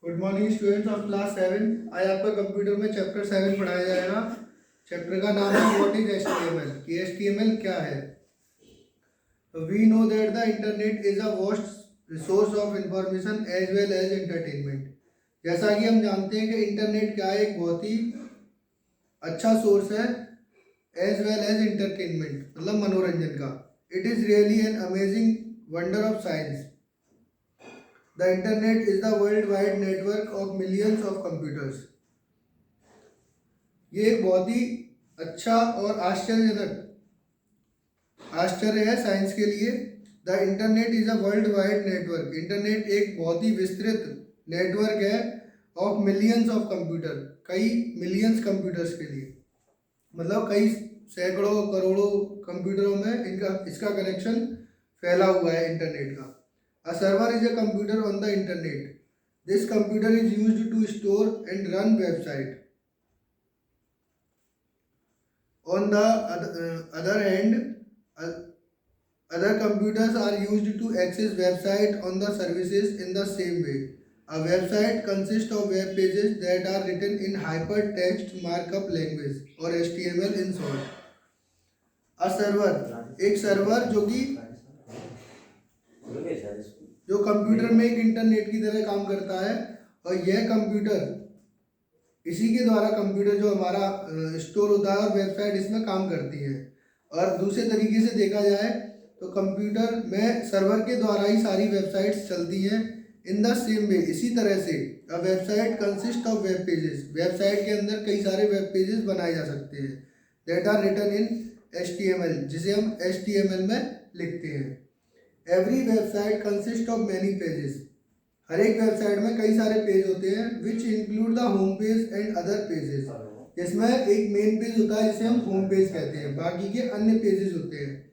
Good morning students of class 7। आज आपका computer में चैप्टर 7 पढ़ाया जाएगा। चैप्टर का नाम है व्हाट इज एचटीएमएल कि एचटीएमएल क्या है। We know that the internet is a vast source of information as well as entertainment. जैसा कि हम जानते हैं कि इंटरनेट क्या है, एक बहुत ही अच्छा सोर्स है एज वेल एज एंटरटेनमेंट मतलब मनोरंजन का। It is really an amazing wonder of science. The internet is the worldwide network of millions of computers. ये एक बहुत ही अच्छा और आश्चर्य है साइंस के लिए। The internet is a world wide network. Internet एक बहुत ही विस्तृत नेटवर्क है ऑफ मिलियंस ऑफ कंप्यूटर, कई मिलियंस कंप्यूटर्स के लिए, मतलब कई सैकड़ों करोड़ों कंप्यूटरों में इसका कनेक्शन फैला हुआ है इंटरनेट का। A server is a computer on the internet. This computer is used to store and run website. On the other hand, other computers are used to access website on the services in the same way. A website consists of web pages that are written in hypertext markup language or HTML in short. A server, एक server जो computer में एक internet की तरह काम करता है, और यह कंप्यूटर इसी के द्वारा कंप्यूटर जो हमारा स्टोर होता है और वेबसाइट इसमें काम करती है। और दूसरे तरीके से देखा जाए तो कंप्यूटर में सर्वर के द्वारा ही सारी वेबसाइट्स चलती हैं। इन द सेम वे, इसी तरह से a website consist of web pages. Website के अंदर कई सारे वेब पेजेस बनाए जा सकते हैं that are written in HTML, जिसे हम HTML में लिखते हैं। Every website consist of many pages. हर एक वेबसाइट में कई सारे पेज होते हैं which include the home page and other pages. जिसमें एक मेन पेज होता है जिसे हम होम पेज कहते हैं, बाकी के अन्य पेजेस होते हैं।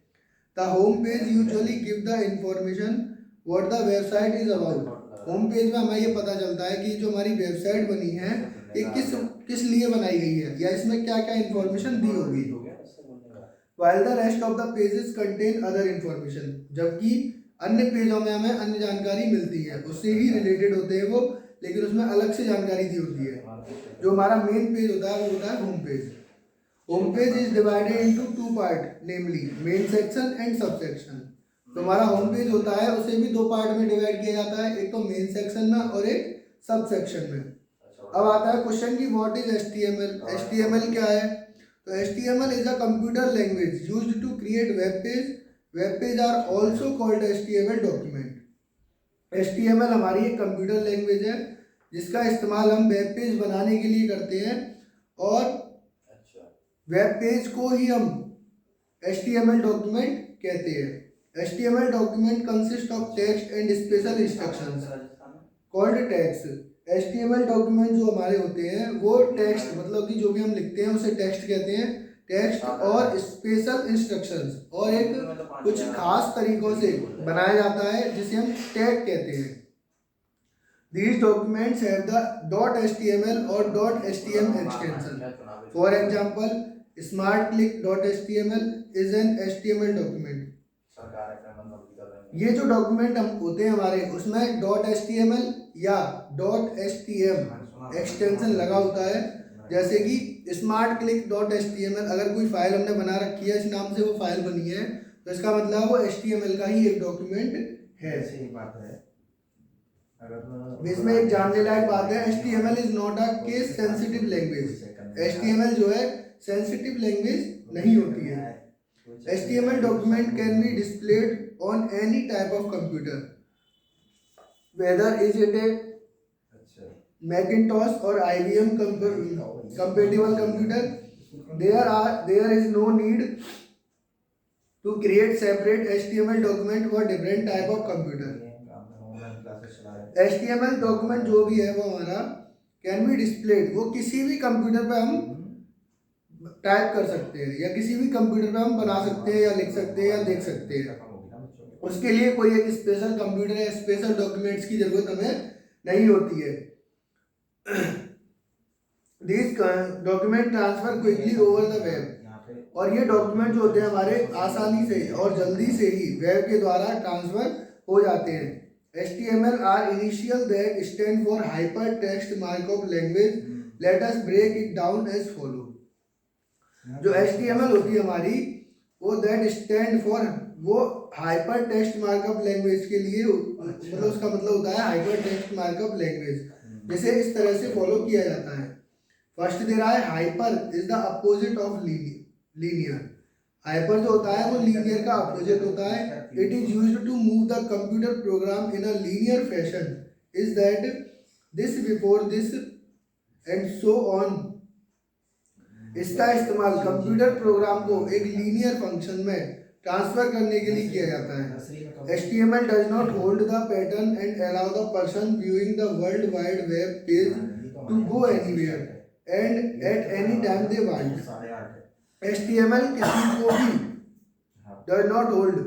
The home page usually give the information what the website is about. Home page में हमें ये पता चलता है कि जो हमारी वेबसाइट बनी है ये किस लिए बनाई गई है या इसमें क्या क्या इंफॉर्मेशन दी होगी। While the rest of the pages contain other information, जबकि अन्य पेजों में हमें अन्य जानकारी मिलती है, उससे ही रिलेटेड होते हैं वो, लेकिन उसमें अलग से जानकारी दी होती है। जो हमारा मेन पेज होता है वो होता है home page. Home page is divided into two part, namely main section and sub section. तो हमारा होम पेज होता है उसे भी दो पार्ट में डिवाइड किया जाता है, एक तो मेन सेक्शन में और एक सब सेक्शन में। अब आता है क्वेश्चन की व्हाट इज HTML। HTML क्या है? तो HTML is a computer language used to create web page. Web page are also called HTML document. HTML हमारी एक कंप्यूटर लैंग्वेज है जिसका इस्तेमाल हम वेब पेज बनाने के लिए करते हैं, और वेब पेज को ही हम HTML डॉक्यूमेंट कहते हैं। HTML document consist of text and special instructions called text. HTML document जो हमारे होते हैं वो टेक्स्ट, मतलब कि जो भी हम लिखते हैं उसे टेक्स्ट कहते हैं। टेक्स्ट और स्पेशल इंस्ट्रक्शंस और एक कुछ खास तरीकों से बनाया जाता है जिसे हम टैग कहते हैं। These documents have the .html और .htm extension. For example, SmartClick.html is an HTML document. ये जो डॉक्यूमेंट हम होते हैं हमारे उसमें .html या .htm एक्सटेंशन लगा होता है। जैसे कि SmartClick.html, अगर कोई फाइल हमने बना रखी है, इस नाम से वो फाइल बनी है, तो इसका मतलब वो HTML का ही एक डॉक्यूमेंट है। सही बात है। इसमें एक जानने लायक बात है, HTML is not a case sensitive language. HTML जो है सेंसिटिव लैंग्वेज नहीं होती है। HTML document can be displayed on any type of computer, whether is it a Macintosh or IBM compatible computer. There is no need to create separate HTML document for different type of computer. HTML document जो भी है वो हमारा can be displayed, वो किसी भी computer पे हम टाइप कर सकते हैं या किसी भी कंप्यूटर पे हम बना सकते हैं या लिख सकते हैं या देख सकते हैं। उसके लिए कोई एक स्पेशल कंप्यूटर या स्पेशल डॉक्यूमेंट्स की जरूरत हमें नहीं होती है। This document transfer quickly over the web, और ये डॉक्यूमेंट जो होते हैं हमारे आसानी से और जल्दी से ही वेब के द्वारा ट्रांसफर हो जाते हैं। HTML are initial that stand for hypertext markup language. Let us break it down as follow. जो HTML होती है हमारी, वो that stand for, वो हाइपर टेक्स्ट मार्कअप लैंग्वेज के लिए, मतलब उसका मतलब होता है हाइपर टेक्स्ट मार्कअप लैंग्वेज, जिसे इस तरह से फॉलो किया जाता है. फर्स्ट दे रहा है hyper is the opposite of linear. Hyper जो होता है वो लीनियर का अपोजिट होता है. It is used to move the computer program in a linear fashion. Is that this before this and so on. इसका इस्तेमाल कंप्यूटर प्रोग्राम को एक लीनियर फंक्शन में ट्रांसफर करने के लिए किया जाता है. HTML does not hold the pattern and allow the person viewing the World Wide Web page to go anywhere and at any time they want. HTML किसी को भी does not hold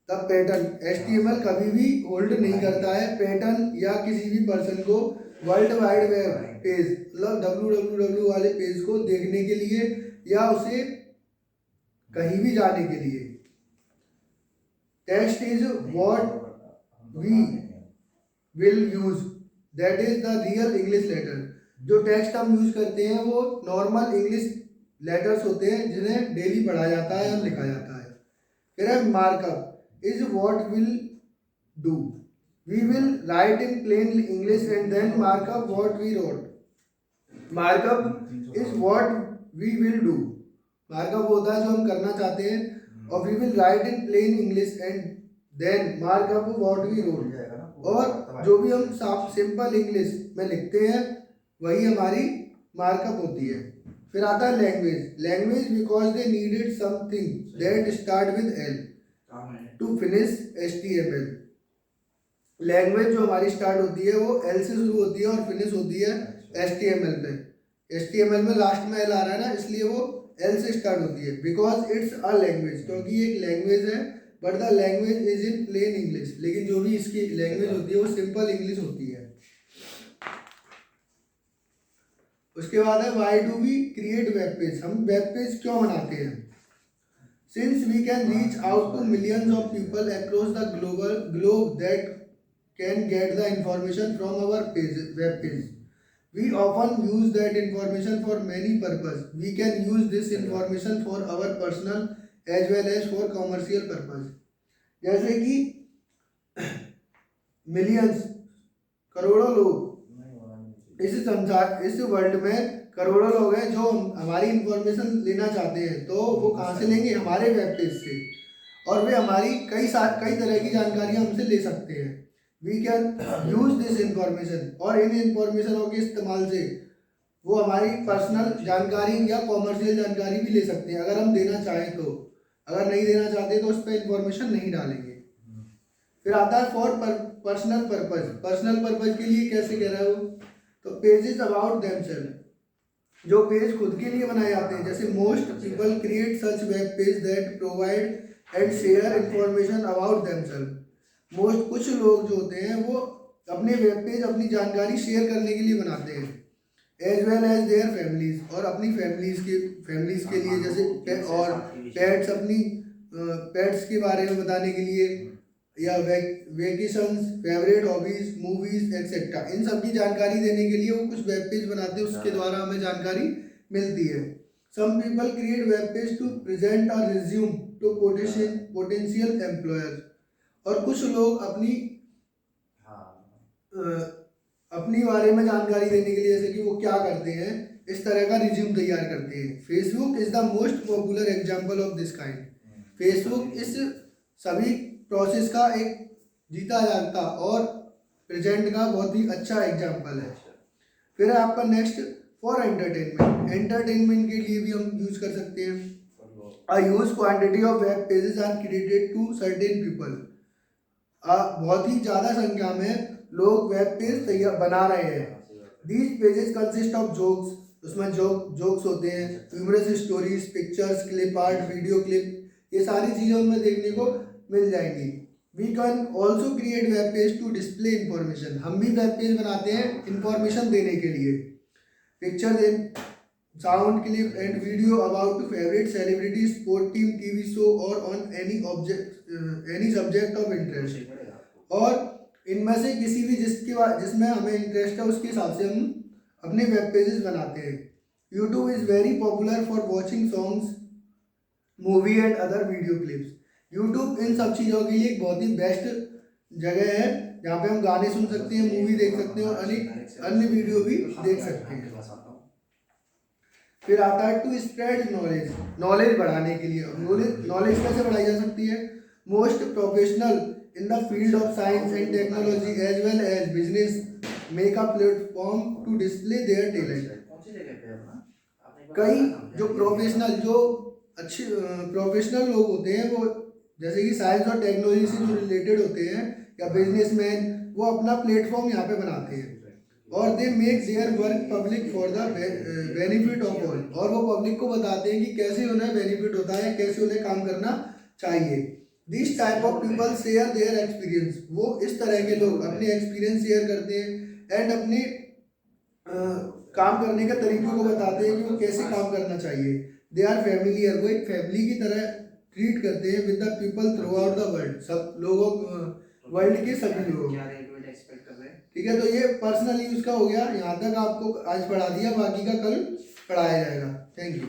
the pattern. HTML कभी भी hold नहीं करता है pattern या किसी भी पर्सन को वर्ल्ड वाइड वेब पेज, मतलब www वाले पेज को देखने के लिए या उसे कहीं भी जाने के लिए. Text is what we will use, that is the real English letter. जो टेक्स्ट हम यूज करते हैं वो नॉर्मल इंग्लिश लेटर्स होते हैं जिन्हें डेली पढ़ा जाता है और लिखा जाता है. फिर है markup is what will do. We will write in plain English and then mark up what we wrote. Markup is what we will do. Markup होता है जो हम करना चाहते हैं, और we will write in plain English and then mark up what we wrote. और जो भी हम सिंपल इंग्लिश में लिखते हैं वही हमारी मार्कअप होती है. फिर आता है language. Language because they needed something that start with L to finish HTML. Language जो हमारी स्टार्ट होती है वो L से शुरू होती है और फिनिश होती है HTML पे. HTML में लास्ट में L आ रहा है ना, इसलिए वो L से स्टार्ट होती है. बिकॉज इट्स अ लैंग्वेज, क्योंकि एक लैंग्वेज है. But the language is in plain English. लेकिन जो भी इसकी लैंग्वेज होती है वो सिंपल इंग्लिश होती है. उसके बाद है why do we create web page. हम वेब पेज क्यों बनाते हैं? Since we can reach out to millions of people across the globe that can get the information from our web page. We often use that information for many purposes. We can use this information for our personal as well as for commercial purpose. जैसे कि millions, करोड़ों लोग इस संसार, इस world में करोड़ों लोग हैं जो हमारी इंफॉर्मेशन लेना चाहते हैं. तो वो कहाँ से लेंगे? हमारे वेब पेज से. और वे हमारी कई तरह की जानकारी हमसे ले सकते हैं. We can use this information, और इन इंफॉर्मेशनों के इस्तेमाल से वो हमारी पर्सनल जानकारी या कॉमर्शियल जानकारी भी ले सकते हैं अगर हम देना चाहें तो. अगर नहीं देना चाहते तो उस पर इंफॉर्मेशन नहीं डालेंगे. फिर आता है for personal purpose. Personal purpose के लिए कैसे कह रहा है वो? तो पेजेस अबाउट देमसेल्फ, जो पेज खुद के लिए बनाए जाते हैं. जैसे most people create such web page that provide and share information about themselves. Most कुछ लोग जो होते हैं वो अपने वेब पेज अपनी जानकारी शेयर करने के लिए बनाते हैं. As well as their families, और अपनी फैमिलीज के लिए, जैसे और पेट्स, अपनी पेट्स के बारे में बताने के लिए, या vacations, favourite hobbies, movies etcetera. इन सब की जानकारी देने के लिए वो कुछ वेब पेज बनाते हैं, उसके द्वारा हमें जानकारी मिलती है. Some people create web page to present a resume to potential employers. और कुछ लोग अपनी बारे में जानकारी देने के लिए, जैसे कि वो क्या करते हैं, इस तरह का रिज्यूम तैयार करते हैं. Facebook is the most popular example of this kind. Facebook इस सभी प्रोसेस का एक जीता जागता और प्रेजेंट का बहुत ही अच्छा एग्जांपल है. फिर है आपका नेक्स्ट फॉर एंटरटेनमेंट. एंटरटेनमेंट के लिए भी हम यूज कर सकते हैं. A huge quantity of web pages are created to certain people. बहुत ही ज़्यादा संख्या में लोग वेब पेज बना रहे हैं. These pages consist of jokes. उसमें जोक्स होते हैं, humorous stories, pictures, clip art, video clip, ये सारी चीज़ें हमें देखने को मिल जाएंगी. We can also create web page to display information. हम भी वेब पेज बनाते हैं इंफॉर्मेशन देने के लिए. Picture sound clip and video about favourite celebrity, sport team, TV show और on any subject of interest. और इनमें से किसी भी जिसमें हमें इंटरेस्ट है उसके हिसाब से हम अपने वेब पेजेस बनाते हैं। YouTube is very popular for watching songs, movie and other video clips. YouTube इन सब चीज़ों के लिए एक बहुत ही बेस्ट जगह है जहाँ पे हम गाने सुन सकते हैं, मूवी देख सकते हैं और अनेक अन्य वीडियो भी देख सकते हैं। फिर आता है टू स्प्रेड नॉलेज, नॉलेज बढ़ाने के लिए। नॉलेज कैसे बढ़ाई जा सकती है? Most professional in the field of science and technology as well as business make a platform to display their talent. कई जो अच्छे प्रोफेशनल लोग होते हैं, वो जैसे कि साइंस और टेक्नोलॉजी से जो रिलेटेड होते हैं या बिजनेसमैन, वो अपना प्लेटफॉर्म यहाँ पे बनाते हैं और they make their work public for the benefit of all. और वो पब्लिक को बताते हैं कि कैसे उन्हें बेनिफिट होता है, कैसे उन्हें काम करना चाहिए। This type of people share their experience. वो इस तरह के लोग अपने एक्सपीरियंस शेयर करते हैं एंड अपने काम करने के तरीकों को बताते हैं कि वो कैसे काम करना चाहिए। दे आर फैमिलियर, वो एक फैमिली की तरह ट्रीट करते हैं with the people through out the world, सब लोगों वर्ल्ड के सभी लोग। ठीक है, तो ये पर्सनल यूज का हो गया। यहाँ तक आपको आज पढ़ा दिया, बाकी का कल पढ़ाया जाएगा। Thank you.